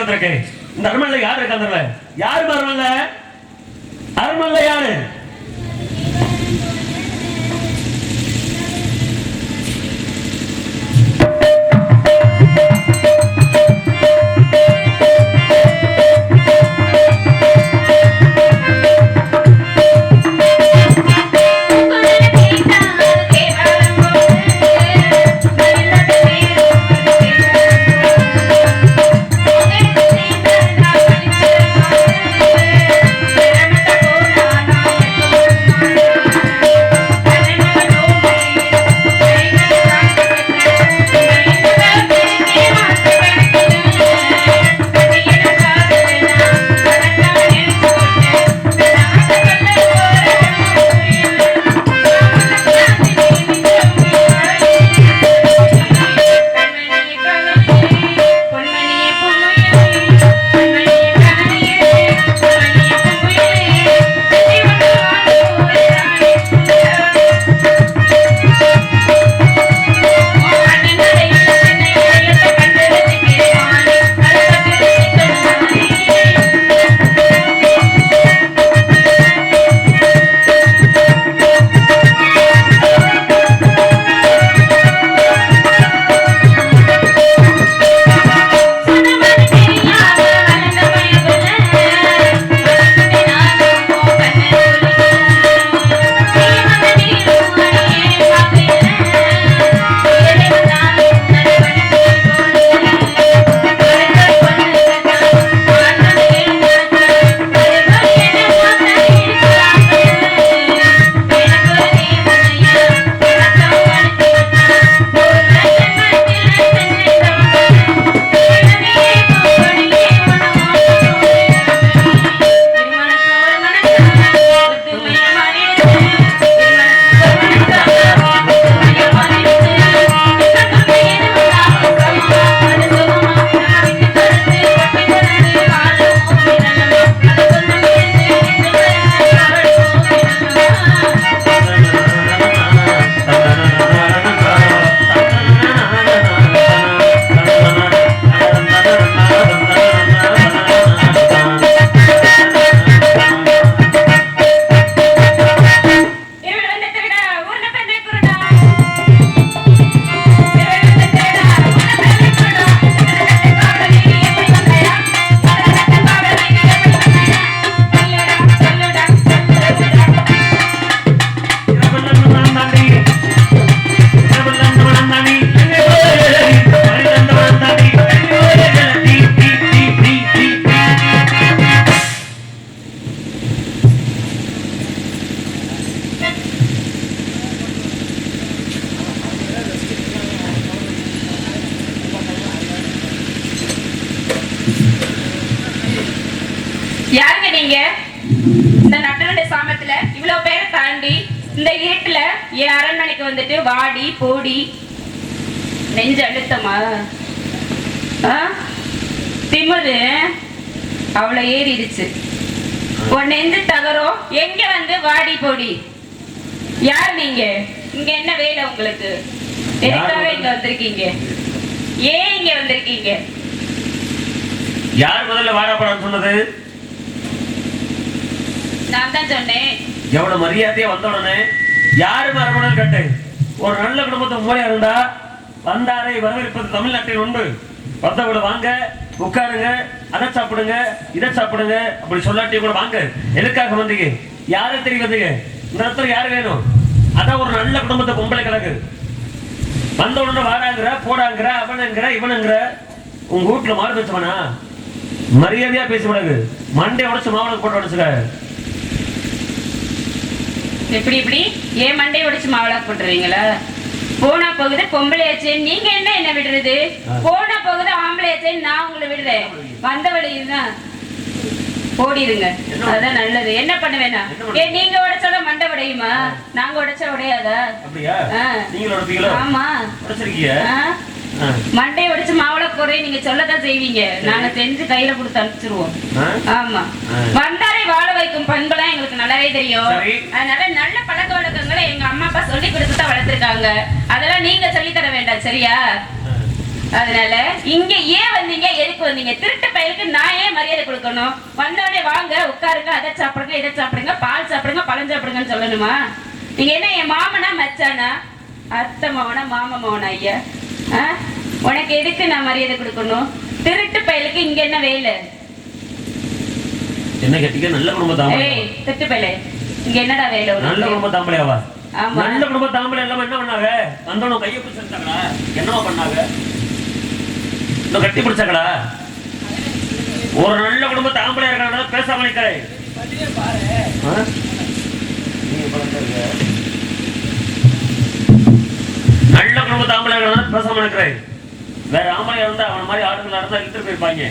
கேட்க வந்திருக்கேன். இந்த அரண்மனையில யாரு இருக்காங்கல்ல? யாரு அரண்மனையில? அரண்மனையில யாரு? யாருங்க நீங்க? இந்த நட்டனுடைய சாமத்துல இவ்வளவு பேரை தாண்டி இந்த இருட்டுல என் அரண்மனைக்கு வந்துட்டு வாடி போடி நெஞ்சு அழுத்தமா திமுரு அவ்வளவு ஏறிடுச்சு. உன் நெஞ்சு தகரம் எங்க வந்து வாடி போடி? யார் நீங்க? இங்க என்ன வேலை உங்களுக்கு? எதுக்காக இங்க வந்திருக்கீங்க? ஏன் இங்க வந்திருக்கீங்க? யார் முதல்ல வாடா போடான்னு சொன்னது? நான் தான் சொன்னேன். எவ்வளவு மரியாதையா வந்த உடனே யாரும் அரண்மனை கட்டு. ஒரு நல்ல குடும்பத்தை முறையா இருந்தா வந்தாரை வரவேற்பது தமிழ்நாட்டில் உண்டு. வந்தவங்கள வாங்க உட்காருங்க, அதை சாப்பிடுங்க இதை சாப்பிடுங்க அப்படி சொல்லாட்டி கூட வாங்க. எதுக்காக வந்தீங்க? யாரை தெரிய வந்தீங்க? இந்த இடத்துல யாரு வேணும்? அதான் ஒரு நல்ல குடும்பத்தை பொம்பளை கிடக்கு. வந்த உடனே வாராங்கிற போடாங்கிற அவனுங்கிற இவனுங்கிற. உங்க வீட்டுல மாறு வச்சவனா? மரியாதையா பேசக்கூடாது. மண்டை உடைச்சு மாவளம் போட்டு உடைச்சுக்க. எப்படி இப்படி ஏன் மண்டை உடைச்சு மாவளா போட்டுறீங்களா? போனா போகுது பொம்பளையாச்சே, நீங்க என்ன விடுறது? போனா போகுது ஆம்பளையாச்சே, நான் உங்களை விடுறேன். வந்த வழியுதான் ஓடிடுங்க, அதான் நல்லது. என்ன பண்ணுவேனா? ஏன் நீங்க உடைச்சாலும் மண்டை உடையுமா? நாங்க உடைச்சா உடையாதா? ஆமா, மண்டையை உடைச்சு மாவள குறை நீங்க சொல்லதான் செய்வீங்க. நாங்க செஞ்சு கையில கொடுத்து அனுப்பிச்சிருவோம். ஆமா, வந்தாரை வாழ வைக்கும் பண்பெல்லாம் எங்களுக்கு நல்லாவே தெரியும். அதனால நல்ல பழக்க வழக்கங்களை எங்க அம்மா அப்பா சொல்லி கொடுத்துதான் வளர்த்திருக்காங்க. அதெல்லாம் நீங்க சொல்லி தர வேண்டாம், சரியா? அதனால இங்க ஏன் வந்தீங்க, எதுக்கு வந்தீங்க? திருட்டு பயலுக்கு நான் ஏன் மரியாதை கொடுக்கணும்? வந்தவனே வாங்க உட்காருங்க, அதை சாப்பிடுங்க, இதை சாப்பிடுங்க, பால் சாப்பிடுங்க, பழம் சாப்பிடுங்கன்னு சொல்லணுமா? நீங்க என்ன என் மாமனா மச்சானா, அத்தை மாவனா மாமா மாவனா? ஐயா உனக்கு எதுக்கு நான் மரியாதை கொடுக்கணும்? திருட்டு பயலுக்கு இங்க என்ன வேலை? என்ன கேட்டீங்க? நல்ல குடும்ப தாம்பளை. திருட்டு பயல இங்க என்னடா வேலை? நல்ல குடும்ப தாம்பளையாவா? ஆமா. நல்ல குடும்ப தாம்பளை எல்லாம் என்ன பண்ணாங்க? வந்தவனும் கையை பிடிச்சாங்களா? என்னவா பண்ணாங்க? இன்னும் கட்டி பிடிச்சாங்களா? ஒரு நல்ல குடும்ப தாம்பளை இருக்காங்க, பேசாம நிக்கிறேன். நல்ல குடும்ப தாம்பளை இருக்காங்க, பேசாம நிக்கிறேன். வேற ஆம்பளை இருந்தா அவன் மாதிரி ஆடுகள் நடந்தா இழுத்துட்டு போயிருப்பாங்க.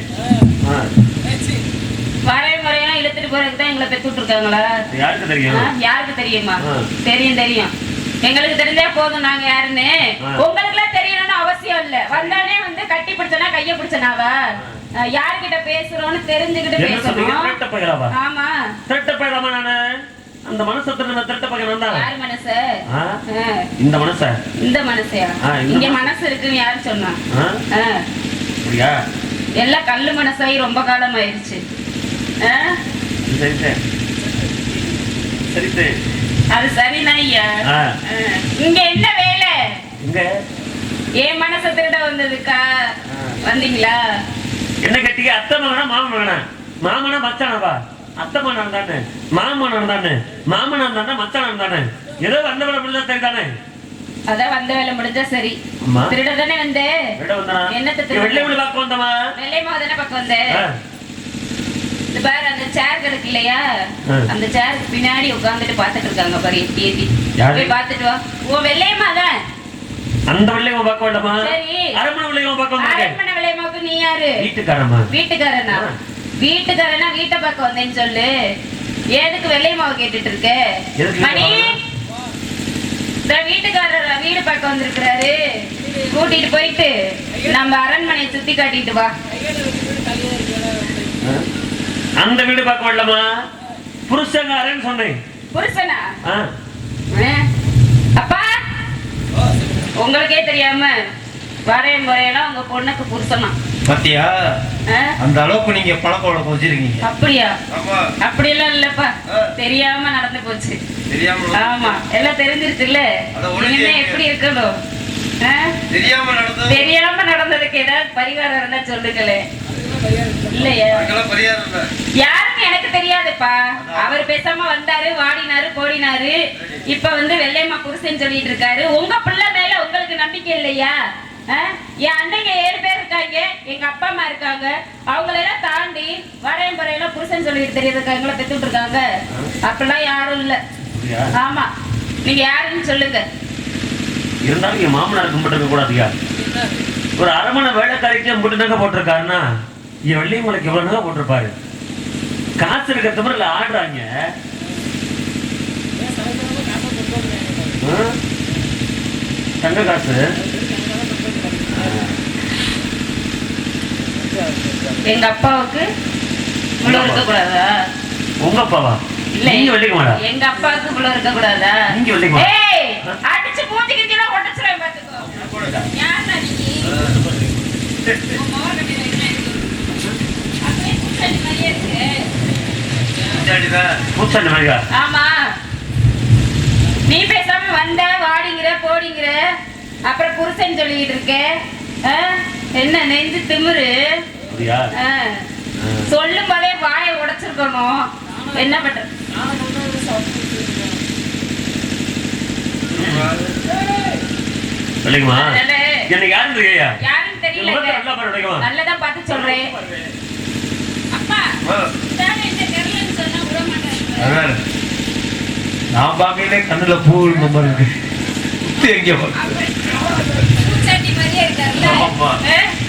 வரைமுறையா இழுத்துட்டு போறதுக்கு தான் எங்களை பெத்து விட்டுருக்காங்களா? யாருக்கு தெரியும்? யாருக்கு தெரியுமா? தெரியும் தெரியும், எங்களுக்கு தெரிஞ்சா போதும் நாங்க யாருன்னு. உங்களுக்கு எல்லாம் தெரியணும்னு அவசியம் இல்ல. வந்தானே வந்து கட்டி பிடிச்சனா கைய பிடிச்சனாவா? யாருக்கிட்ட பேசுறோம்னு தெரிஞ்சுக்கிட்டு பேசணும். ஆமா, திரட்ட பையலாமா? நானு அந்த மனசத்துல திரட்ட பையன் தான். யார் மனச? இந்த மனச. இந்த மனசையா? இங்க மனசு இருக்குன்னு யாரு சொன்னா? எல்லாம் கல்லு மனசாயி ரொம்ப காலம் ஆயிடுச்சு. அது சரிதான் ஐயா. இங்க என்ன வேலை? என் மனச திருட வந்ததுக்கா வந்தீங்களா? என்ன கேட்டீங்க? அத்தை மகனா மாமன் மகனா? மாமனா மச்சானவா? அத்தை மகன் தானே, மாமன் தானே, மாமன் தானே, மச்சான் தானே. ஏதோ வந்த வேலை முடிஞ்சா சரிதானே? அதான் வந்த வேலை முடிஞ்சா சரி. திருட தானே வந்தே. என்னத்தை வெள்ளை மொழி பார்க்க வந்தமா? வெள்ளை மாவு தானே பார்க்க வந்தேன். பாரு அந்த சேர் கிடக்கு இல்லையா, அந்த சேருக்கு பின்னாடி உட்கார்ந்துட்டு பாத்துட்டு இருக்காங்க பாரு. ஏத்தி போய் பாத்துட்டு வா. ஓ வெள்ளையம்மா தான். அந்த வெள்ளையம்மா பார்க்க வேண்டாமா? சரி, அரண்மனை வெள்ளையம்மா பார்க்க வந்திருக்கேன். அரண்மனை வெள்ளையம்மாவுக்கு நீ யாரு? வீட்டுக்காரமா? வீட்டுக்காரனா? வீட்டுக்காரனா வீட்டை பார்க்க வந்தேன்னு சொல்லு. எதுக்கு வெள்ளையம்மாவை கேட்டுட்டு இருக்க? மணி வீட்டுக்காரர் வீடு பார்க்க வந்திருக்கிறாரு, கூட்டிட்டு போயிட்டு நம்ம அரண்மனையை சுத்தி காட்டிட்டு வா. அந்த வீடு பார்க்க வேண்டாமா? புருஷங்காரன்னு சொன்னேன். புருஷனா? அப்பா உங்களுக்கே தெரியாம வரையும் முறையெல்லாம் உங்க பொண்ணுக்கு புருஷனா? பாத்தியா, அந்த அளவுக்கு நீங்க பழக்க வழக்கம் வச்சிருக்கீங்க. அப்படியா? அப்படியெல்லாம் இல்லப்பா, தெரியாம நடந்து போச்சு. ஆமா, எல்லாம் தெரிஞ்சிருச்சுல்ல. என்ன எப்படி இருக்கணும்? தெரியாம நடந்ததுக்கு ஏதாவது பரிகாரம் இருந்தா சொல்லுங்களே. இல்லையா? யாருன்னு எனக்கு தெரியாதுப்பா. அவர் பேசாம வந்தாரு, வாடினாரு, கோடினாரு. இப்ப வந்து வெள்ளையம்மா புருஷன் சொல்லிட்டு இருக்காரு. உங்க பிள்ளை மேல உங்களுக்கு நம்பிக்கை இல்லையா? என் அண்ணங்க 7 பேர் இருக்காங்க, எங்க அப்பா அம்மா இருக்காங்க. அவங்களெல்லாம் தாண்டி வரையும் முறையெல்லாம் புருஷன் சொல்லிட்டு தெரியுதுக்கா எங்களை பெத்துட்டு இருக்காங்க. அப்படிலாம் யாரும் இல்ல. ஆமா, நீங்க யாருன்னு சொல்லுங்க. இருந்தாலும் என் மாமனார் கும்பிட்டு கூடாதுயா. ஒரு அரமனை வேலைக்காரிக்கு கும்பிட்டு நகை போட்டிருக்காருன்னா என் வெள்ளியம்மனுக்கு எவ்வளவு நகை போட்டிருப்பாரு. காசு இருக்கிறத மாதிரி ஆடுறாங்க. தங்க காசு. எங்க அப்பாவுக்கு இவ்வளவு இருக்க கூடாதா? உங்க அப்பாவா? இல்ல, நீங்க வெள்ளிக்க மாட்டா. எங்க அப்பாவுக்கு இவ்வளவு இருக்க கூடாதா? நீங்க வெள்ளிக்க மாட்டா. ஏய், அடிச்சு மூஞ்சி கிஞ்சிலாம் ஒட்டச்சுறேன் பாத்துக்கோ. யாரா நீ? ஆமா, நீ பேசாம வந்த வாடிங்கிற போடிங்கிற, அப்புறம் புருஷன் சொல்லிட்டு இருக்க. என்ன நெஞ்சு திமிரு? சொல்லும் போதே வாயை உடைச்சிருக்கணும். என்ன பண்ற? யாருன்னு தெரியல, நல்லதா பார்த்து சொல்றேன். நான் பாக்கல கண்ணுல பூ நம்பர் இருக்கு.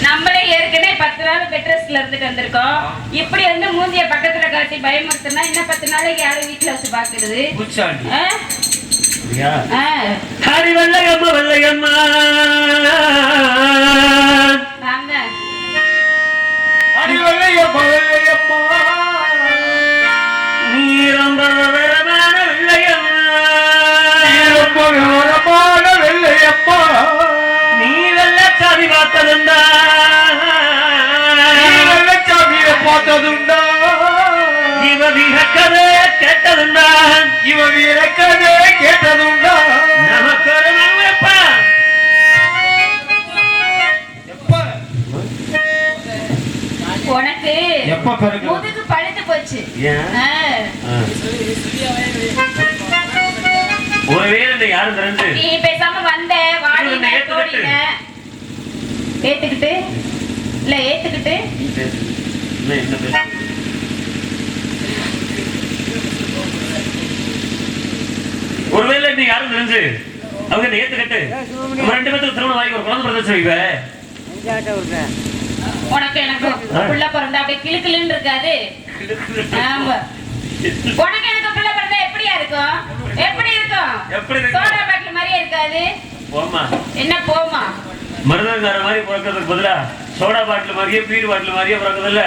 நம்மளே ஏற்கனவே 10 நாள் பெட்ரஸ்ல இருந்துட்டு வந்திருக்கோம். இப்படி வந்து மூஞ்சிய பக்கத்துல காட்டி பயமுறுத்தினா இன்னும் 10 நாளைக்கு யாரும் வீட்டுல வச்சு பாக்குறது? வெள்ளையம்மா வெள்ளையம்மா நீ வெள்ளச்சாதி பார்த்ததுண்டா? எப்ப பிறகு முதுகு பழுத்து போச்சு. ஏன் ஒருவேளை யாரும் தெரிஞ்சு நீ பேசாம வந்த வாடி ஓடின ஏத்துக்கிட்டு இல்ல ஏத்துக்கிட்டு என்ன பேச ஒருவேளை நீ யாரும் தெரிஞ்சு அவங்க என்ன ஏத்துக்கிட்டு நம்ம 2 பேருக்கு திருமணம் வாங்கி ஒரு குழந்தை பிரதேசம் வைப்ப உனக்கு எனக்கு புள்ள பிறந்தா அப்படியே கிளுக்கிளுன்னு இருக்காது. ஆமா உனக்கு எனக்கு புள்ள பிறந்தா எப்படியா இருக்கும்? எப்படி இருக்கும்? சோடா பாட்டில் மாதிரியே இருக்காது. போமா என்ன போமா மருதங்கார மாதிரி பிறக்கிறதுக்கு பதிலா சோடா பாட்டில் மாதிரியே பீர் பாட்டில் மாதிரியே பிறக்குது இல்ல.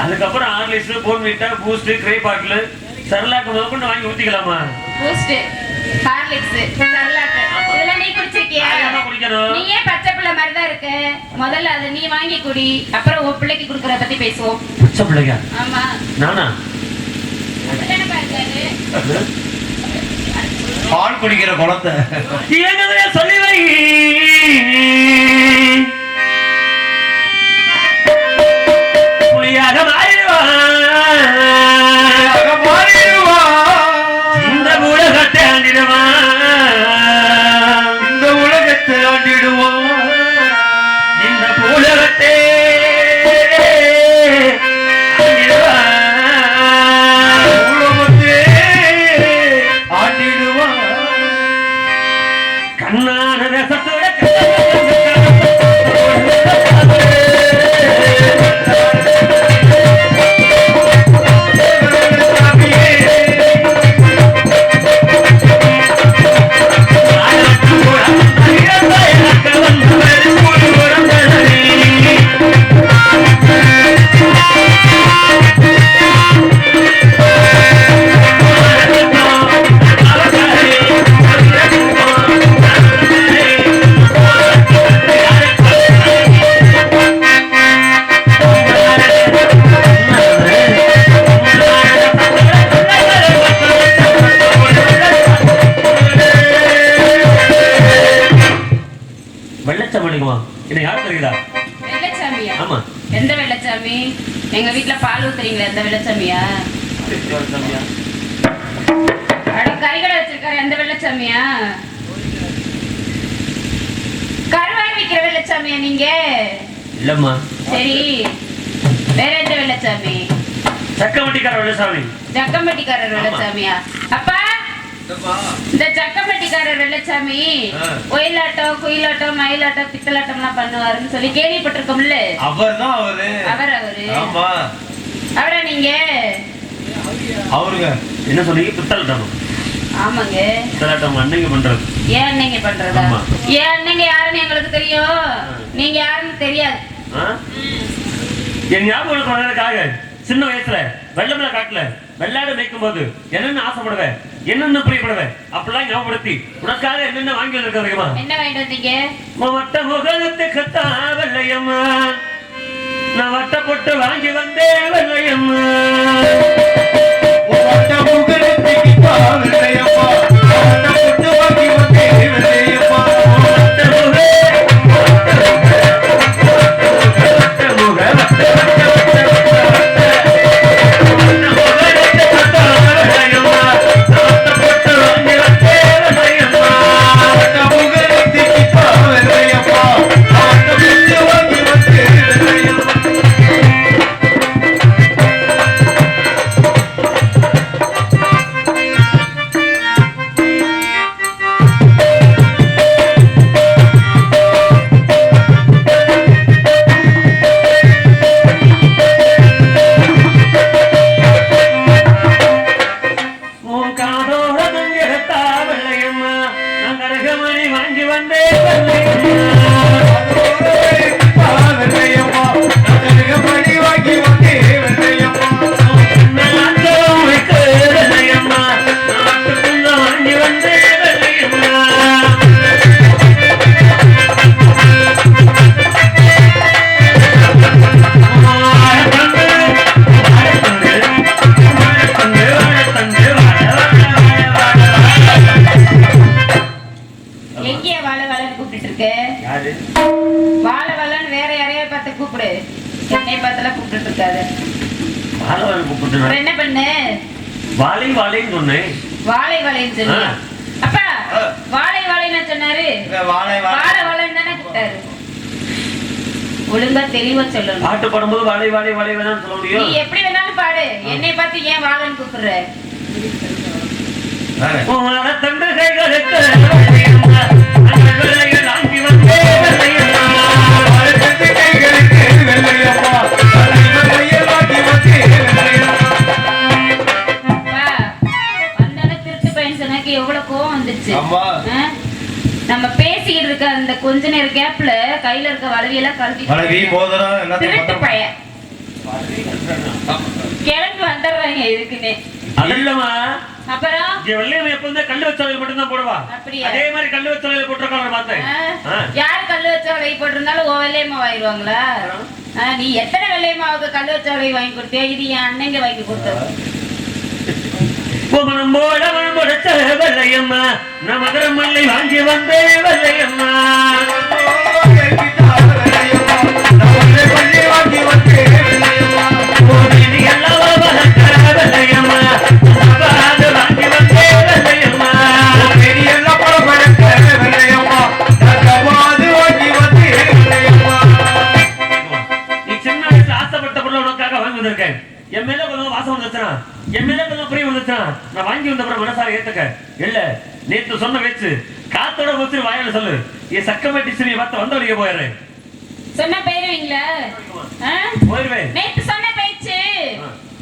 அதுக்கப்புறம் ஹார்லிக்ஸ் போன்விட்டா பூஸ்ட் கிரே பாட்டில் சரலாக்கு முதல் கொண்டு வாங்கி ஊத்திக்கலாமா? பூஸ்ட் ஹார்லிக்ஸ் சரலாக்கு இதெல்லாம் நீ குடிச்சிருக்கியா? நீயே பச்சை பிள்ளை மாதிரி தான் இருக்கு. முதல்ல அதை நீ வாங்கி குடி, அப்புறம் உன் பிள்ளைக்கு குடுக்கற பத்தி பேசுவோம். பச்சை பிள்ளையா? ஆமா நானா பால் குடிக்கிற குழந்தை ஏங்கதையா சொல்லி வை. புலியாக மாறிடுவான், இந்த உலகத்தை ஆண்டிடுவான், இந்த உலகத்தை ஆண்டிடுவான், இந்த உலகத்தை கண்ணான ரசத்தோட எந்த வெள்ளச்சாமி? எங்க வீட்டுல பால் ஊத்துறீங்களா? எந்த வெள்ளச்சாமியா? கறிகடை வச்சிருக்காரு எந்த வெள்ளச்சாமியா? கருவாடு விக்கிற வெள்ளச்சாமியா நீங்க? இல்லம்மா. சரி வேற எந்த வெள்ளச்சாமி? சக்கமட்டிக்கார வெள்ளச்சாமி. சக்கமட்டிக்காரர் வெள்ளச்சாமியா? அப்பா இந்த சக்கமட்டிக்காரர் வெள்ளச்சாமி ஒயிலாட்டம் குயிலாட்டம் மயிலாட்டம் பித்தலாட்டம் எல்லாம் பண்ணுவாருன்னு சொல்லி கேள்விப்பட்டிருக்கோம்ல. அவர்தான் அவரு. ஆமா அவரா நீங்க? அவருங்க. என்ன சொன்னீங்க? பித்தலாட்டம்? ஆமாங்க பித்தலாட்டம் அன்னைக்கு பண்றது. ஏன் அன்னைக்கு பண்றதா? ஏன் அன்னைக்கு யாருன்னு எங்களுக்கு தெரியும், நீங்க யாருன்னு தெரியாது. என் ஞாபகம் வந்ததுக்காக சின்ன வயசுல வெள்ளமல காட்டுல வெள்ளாடு மேய்க்கும் போது என்னென்ன ஆசைப்படுவேன், என்னென்ன பிரியப்படுவேன் அப்படிலாம் ஞாபகப்படுத்தி உனக்காக என்னென்ன வாங்கி வந்திருக்கா? என்ன வாங்கிட்டு வந்தீங்க? வட்ட முகத்துக்கு வெள்ளையம்மா, நான் வட்ட போட்டு வாங்கி வந்தேன் வெள்ளையம்மா. வட்ட முகத்துக்கு வெள்ளையம்மா, வட்ட போட்டு வாங்கி வந்தேன் வெள்ளையம்மா. வாழை கூப்பிட்டு அப்புறம் என்ன பண்ணு? வாழை வாழைன்னு சொன்னேன். வாழை வாழைன்னு சொன்னியா? அப்பா வாழை வாழைன்னு சொன்னாரு. வாழை வாழை வாழைன்னு தானே கூப்பிட்டாரு. ஒழுங்கா தெளிவா சொல்லணும். பாட்டு பாடும்போது வாழை வாழை வாழை வேணாம்னு சொல்ல நீ முடியும். எப்படி வேணாலும் பாடு. என்னை பார்த்து ஏன் வாழைன்னு கூப்பிடுற? தண்டு கைகளுக்கு வெள்ளையம்மா, அந்த வெள்ளையை தாங்கி வந்தே வெள்ளையம்மா. தண்டு கைகளுக்கு வெள்ளையம்மா, அந்த வெள்ளையை தாங்கி வந்தே வெள்ளையம்மா. வந்தானே திருட்டு பையன் சொன்னாக்கு எவ்வளவு கோவம் வந்துச்சு. ஆமா. நம்ம பேசிக்கிட்டு இருக்க அந்த கொஞ்ச நேரம் கேப்ல கையில இருக்க வளவியெல்லாம் வளவி கழட்டி மோதிரம் திருட்டு எல்லாத்தையும் பையன் கிளம்பி வந்துடுறாங்க இதுக்குன்னு. அதல்லமா அப்புறம் வெள்ளையம்மா எப்பவுமே கல்லு வச்சவங்க மட்டும்தான் போடுவா. அப்படியா? அதே மாதிரி கல்லு வச்சவங்க போட்டிருக்காங்க பார்த்தேன். யாரு கல்லு வச்ச வலை போட்டிருந்தாலும் வெள்ளையம்மா வாங்கிடுவாங்களா? நீ எத்தனை வெள்ளையம்மாவுக்கு கல்லு வச்ச வலை வாங்கி கொடுத்தியா? இது என் அண்ணங்க வாங்கி கொடுத்தது. மனம் போல மனம் கொடுத்த வெள்ளையம்மா, நான் மதுரை மல்லி வாங்கி வந்தே வெள்ளையம்மா. நீ சின்ன வயசுல ஆசைப்பட்ட பொருள் உனக்காக வாங்கி வந்திருக்கேன். என் மேல கொஞ்சம் வாசம் வந்துச்சுனா, என் மேல கொஞ்சம் பிரியம் வந்துச்சுனா, நான் வாங்கி வந்த பிறகு மனசார ஏத்துக்க. இல்ல நேத்து சொன்ன பேச்சு காத்தோட வச்சு வாயில சொல்லு. என் சக்கமட்டி சிறிய பார்த்து வந்த வழியே போயிடுறேன். சொன்ன போயிருவீங்களா? போயிருவேன். நேத்து சொன்ன பேச்சு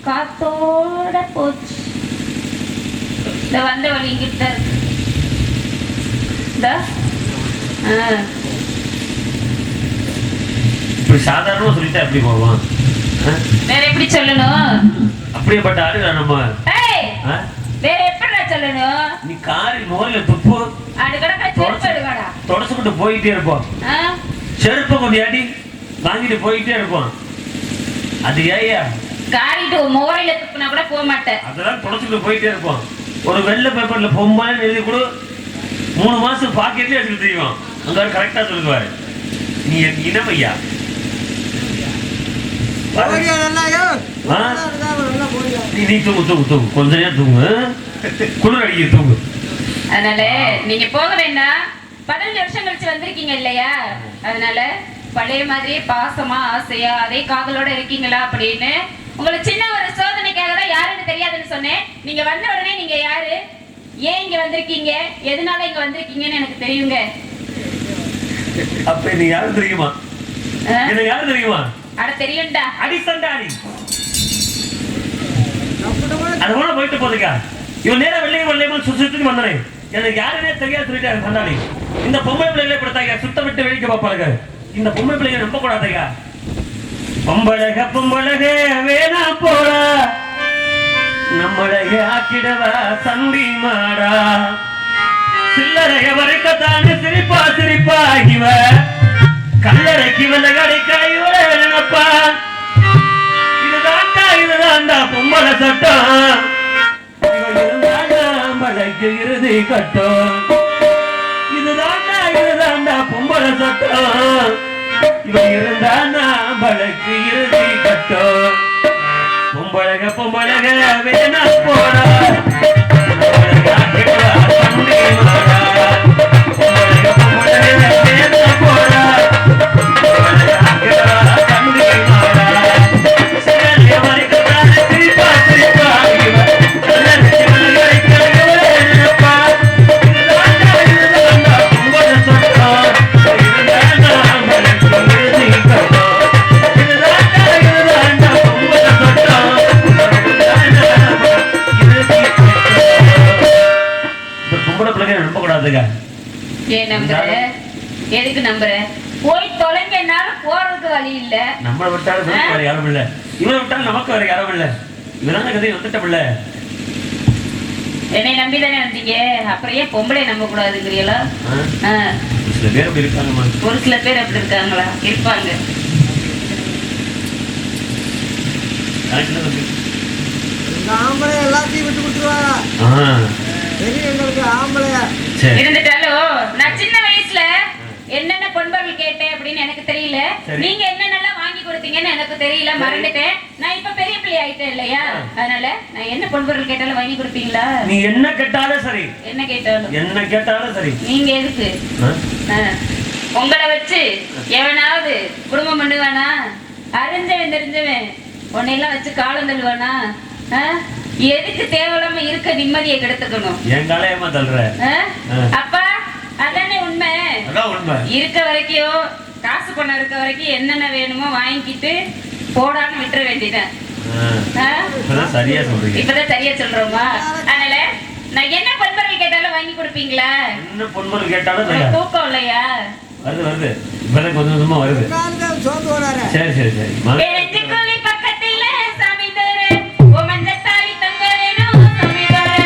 காத்தோட போச்சு. இந்த வந்த வழி இங்கிட்ட இருக்கு. இப்படி சாதாரணமா சொல்லிட்டா எப்படி போவோம்? வேற எப்படி சொல்லணும்? அப்படியேப்பட்ட ஆளு நம்ம. வேற எப்படி சொல்லணும்? நீ காரி மோரில துப்பு தொடச்சுக்கிட்டு போயிட்டே இருப்போம். செருப்ப கொஞ்சம் அடி வாங்கிட்டு போயிட்டே இருப்போம். அது ஏயா காரிட்டு மோரையில துப்புனா கூட போக மாட்டேன். அதெல்லாம் தொடச்சுக்கிட்டு போயிட்டே இருப்போம். ஒரு வெள்ளை பேப்பர்ல பொம்மைன்னு எழுதி கொடு, 3 மாசம் பாக்கெட்லயே எடுத்துட்டு தெரியும். அங்க கரெக்டா சொல்லுவாரு. நீ இனமையா நீ தூங்கு தூங்கு தூங்கு கொஞ்ச நேரம் தூங்கு, குளிர் அடிக்க தூங்கு. அதனால நீங்க போக வேண்டாம். 15 வருஷம் கழிச்சு வந்திருக்கீங்க இல்லையா? அதனால பழைய மாதிரியே பாசமா ஆசையா அதே காதலோட இருக்கீங்களா அப்படின்னு உங்களை சின்ன ஒரு சோதனைக்காக தான் யாருன்னு தெரியாதுன்னு சொன்னேன். நீங்க வந்த உடனே நீங்க யாரு, ஏன் இங்க வந்திருக்கீங்க, எதனால இங்க வந்திருக்கீங்கன்னு எனக்கு தெரியுங்க. அப்ப நீ யாரு தெரியுமா? எனக்கு யாரு தெரியுமா? அட தெரியும்டா. அடிசண்டாரி அது கூட போயிட்டு போதுக்கா. இவன் நேரம் வெள்ளையமா சுத்தி வந்தேன். எனக்கு யாருன்னே தெரியாது சொல்லிட்டாரு சண்டாளி. இந்த பொம்பளை பிள்ளைகளை படுத்தாங்க சுத்த விட்டு வேடிக்கை பார்ப்பாருங்க. இந்த பொம்பளை பிள்ளைங்க நம்ப கூடாதுங்க. பொம்பளக பொம்பளக வேணா போட நம்மளைய ஆக்கிடவா சண்டி மாடா. சில்லறைய வரைக்கத்தானு சிரிப்பா சிரிப்பா இவ கல்லறைக்கு வந்த கடைக்காயோட நினைப்பா. இதுதான்டா பொம்பளை சட்டம். மழைக்கு இறுதி கட்டம். இதுதான்டா பொம்பளை சட்டம். இவன் இருந்தானா மழைக்கு இறுதி கட்டம். பொம்பளக பொம்பளக வேணா போடா எதுக்கு நம்புற? போய் தொலைங்கனால போறதுக்கு வழி இல்ல. நம்மளை விட்டாலும் வேற யாரும் இல்ல, இவனை விட்டாலும் நமக்கு வேற யாரும் இல்ல. இவனால கதை வந்துட்டமில்ல. என்னை நம்பி தானே வந்தீங்க, அப்புறம் ஏன் பொம்பளை நம்ப கூடாதுங்கிறீங்களா? சில பேர் அப்படி இருக்காங்கம்மா. ஒரு சில பேர் அப்படி இருக்காங்களா? இருப்பாங்க. எல்லாத்தையும் விட்டு கொடுத்துருவாங்க. இருந்துட்டாலும் நான் சின்ன வயசுல என்னென்ன பொன்பொருள் கேட்டேன் அப்படின்னு எனக்கு தெரியல. நீங்க என்னென்னலாம் வாங்கி கொடுத்தீங்க கொடுப்பீங்கன்னு எனக்கு தெரியல, மறந்துட்டேன். நான் இப்ப பெரிய பிள்ளை ஆயிட்டேன் இல்லையா, அதனால நான் என்ன பொன்பொருள் கேட்டாலும் வாங்கி கொடுப்பீங்களா? நீ என்ன கேட்டாலும் சரி. என்ன கேட்டாலும்? என்ன கேட்டாலும் சரி. நீங்க எதுக்கு உங்களை வச்சு எவனாவது குடும்பம் பண்ணுவானா? அறிஞ்சவன் தெரிஞ்சவன் உன்னையெல்லாம் வச்சு காலம் தள்ளுவானா? எதுக்கு தேவையில்லாம இருக்க நிம்மதியை கெடுத்துக்கணும்? என் காலையமா தள்ளுற அப்பா, அதானே உண்மை. இருக்க வரைக்கும் காசு பணம் இருக்க வரைக்கும் என்னென்ன வேணுமோ வாங்கிக்கிட்டு போடான்னு விட்டுற வேண்டியதான். சரியா சொல்றீங்க. இப்பதான் சரியா சொல்றோமா? அதனால நான் என்ன பொன்பொருள் கேட்டாலும் வாங்கி கொடுப்பீங்களா? என்ன பொன்பொருள் கேட்டாலும் தூக்கம் இல்லையா? வருது வருது, இப்பதான் கொஞ்சம் கொஞ்சமா வருது. சரி சரி சரி. பக்கத்துல சாமி தோறு மஞ்சத்தாரி தங்க வேணும் சாமி தோறு.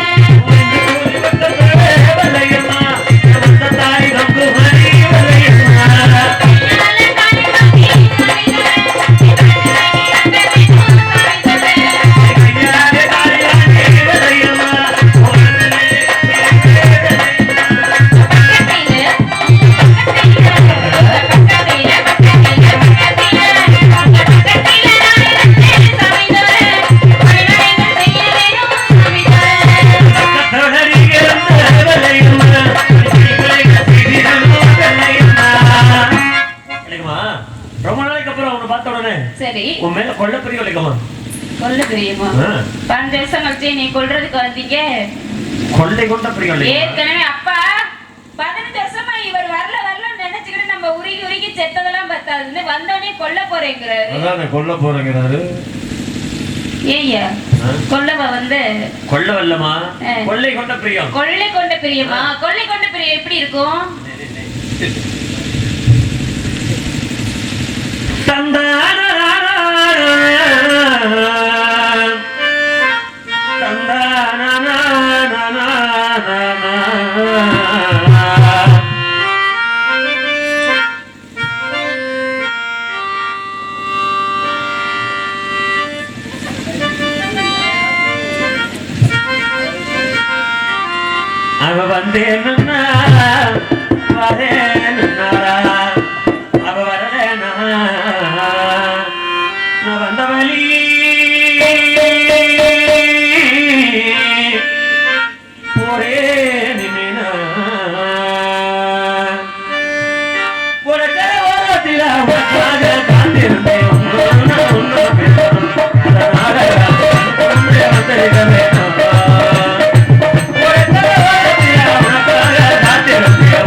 நீ கொல்றதுக்கு வந்தீங்க. கொள்ளை கொண்ட பிரியம் ஏற்கனவே அப்பா 15 வருஷமா இவர் வரல வரல நினைச்சுக்கிட்டு நம்ம உருகி உருகி செத்ததெல்லாம் பத்தாதுன்னு வந்தோடனே கொல்ல போறேங்கிறாரு. அதானே கொல்ல போறேங்கிறாரு. ஏய்யா கொல்லவா வந்து கொல்ல வல்லமா? கொள்ளை கொண்ட பிரியம். கொள்ளை கொண்ட பிரியமா? கொள்ளை கொண்ட பிரியம் எப்படி இருக்கும்? அவ வந்தேன்னா வரேன்னா அவ வரலேனா நான் வந்த வழி போறேன் காத்திருந்தேன்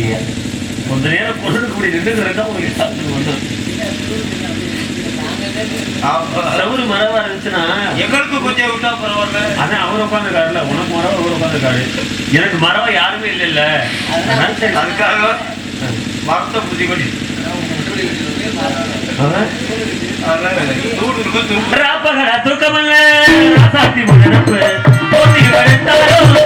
வந்துட்டீங்க. கொஞ்ச நேரம் பொருளுக்கு கூடி நின்றுக்கிறதா உங்களுக்கு சாப்பிட்டு வந்தோம். சவுறு மரவா இருந்துச்சுன்னா எங்களுக்கு கொஞ்சம் விட்டா பரவாயில்ல. அதான் அவர் உட்காந்துருக்காருல்ல, உனக்கு மரவா அவர் உட்காந்துருக்காரு, எனக்கு மரவா யாருமே இல்லை இல்ல. அதுக்காக மரத்தை புத்தி பண்ணி ராப்பகடா தூக்கமல்ல ராசாத்தி முன்னப்பு போட்டி வளர்த்தாலும்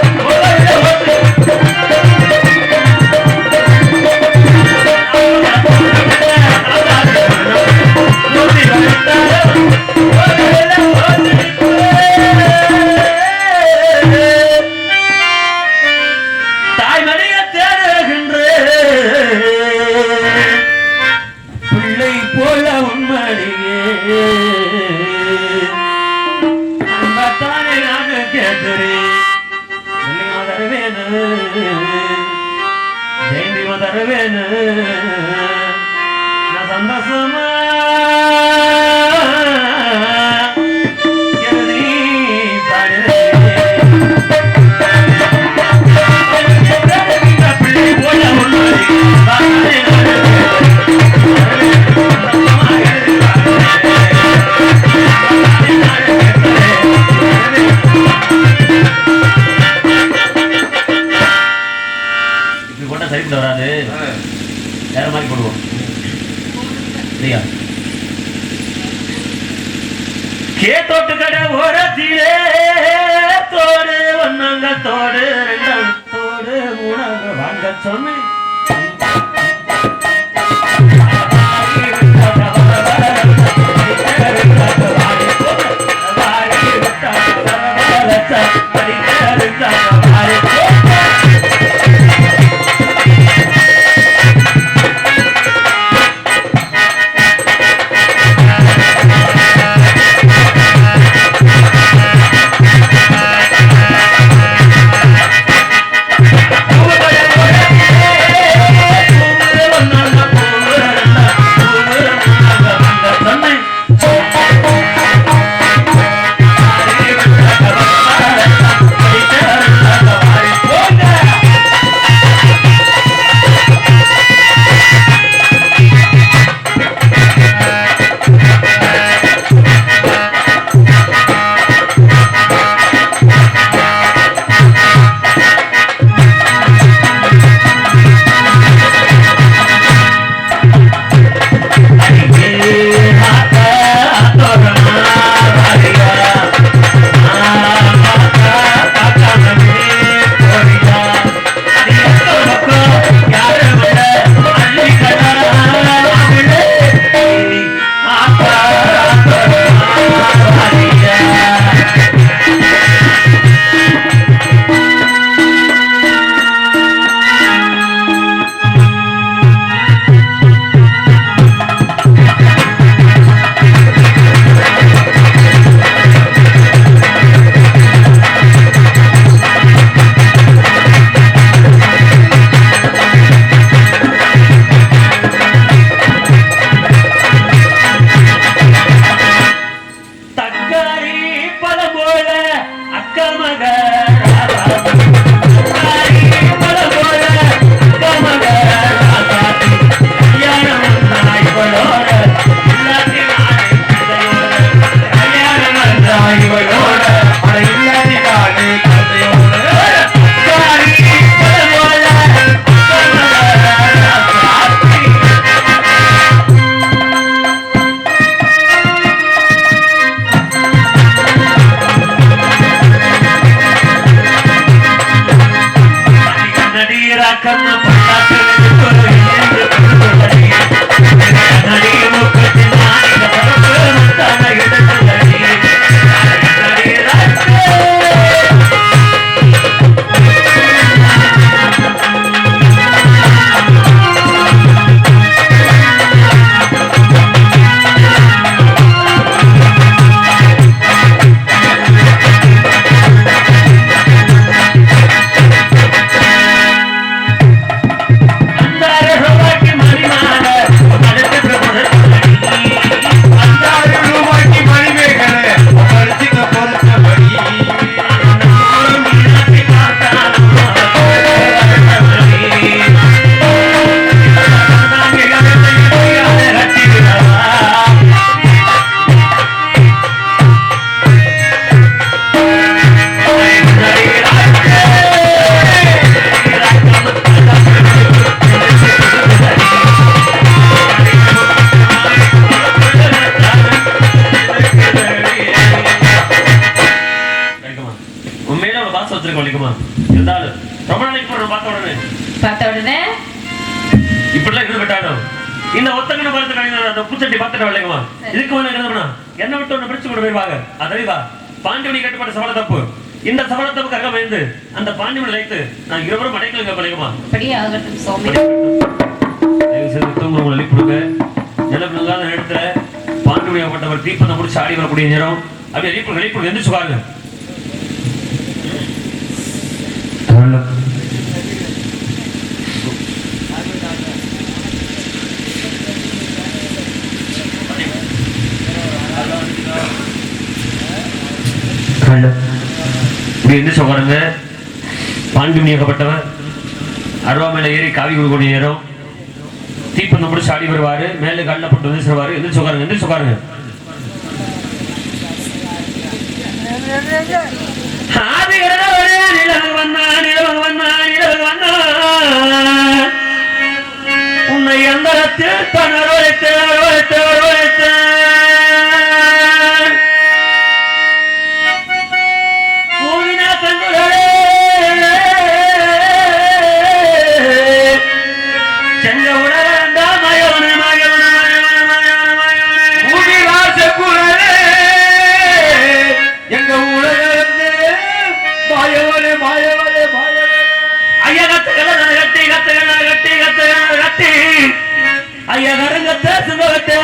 தாய்மடிய தேடுகின்ற பிள்ளை போல உண்மணியே அன்பத்தானே நாங்க கேட்கிறேன். பிள்ளைமா தருவேனு ஜெயந்திமா தருவேனு நான் சந்தோஷமா எழுதி பாடுறேன். பிள்ளை போல உண்மணி தானே சரிப்பட்டு வராது, வேற மாதிரி போடுவோம் இல்லையா? கேத்தோட்டு கடை ஓரத்திலே தோடு ஒன்னாங்க தோடு ரெண்டாம் தோடு மூணாங்க வாங்க சொன்னேன். Yeah. ஆடும். இந்த ஒத்தக்கண்ண பார்த்து கழிந்த அந்த பூச்சட்டி பார்த்துட்டு வரலைங்கம்மா. இதுக்கு மேல என்ன பண்ணா என்ன விட்டு ஒண்ணு பிடிச்சு கொண்டு போயிருவாங்க. அதறிவா பாண்டிமணி கட்டுப்பட்ட சபல தப்பு. இந்த சபல தப்புக்காக பயந்து அந்த பாண்டிமணி வைத்து நான் இருவரும் அடைக்கலுங்க பழையமா. அப்படியே ஆகட்டும் சுவாமி. தயவு செய்து தூங்க எழுப்பி கொடுங்க. நிலப்பில்லாத இடத்துல பாண்டிமணியாகப்பட்டவர் தீப்பந்தம் முடிச்சு ஆடி வரக்கூடிய நேரம் அப்படியே எழுப்பி எந்திரிச்சு பாருங்க. சொல்றாங்க பாண்டிமணியாகப்பட்டவர் அருவாமேல ஏறி காவி கொடுக்கக்கூடிய நேரம் தீப்பந்தம் முடிச்சு ஆடி வருவாரு. மேல கல்ல போட்டு எந்திரிச்சுவாரு. எந்திரிச்சு உட்காருங்க. எந்திரிச்சு உட்காருங்க. உன்னை எந்தரத்தில் ஐயா கருங்கத்தை சுகத்தை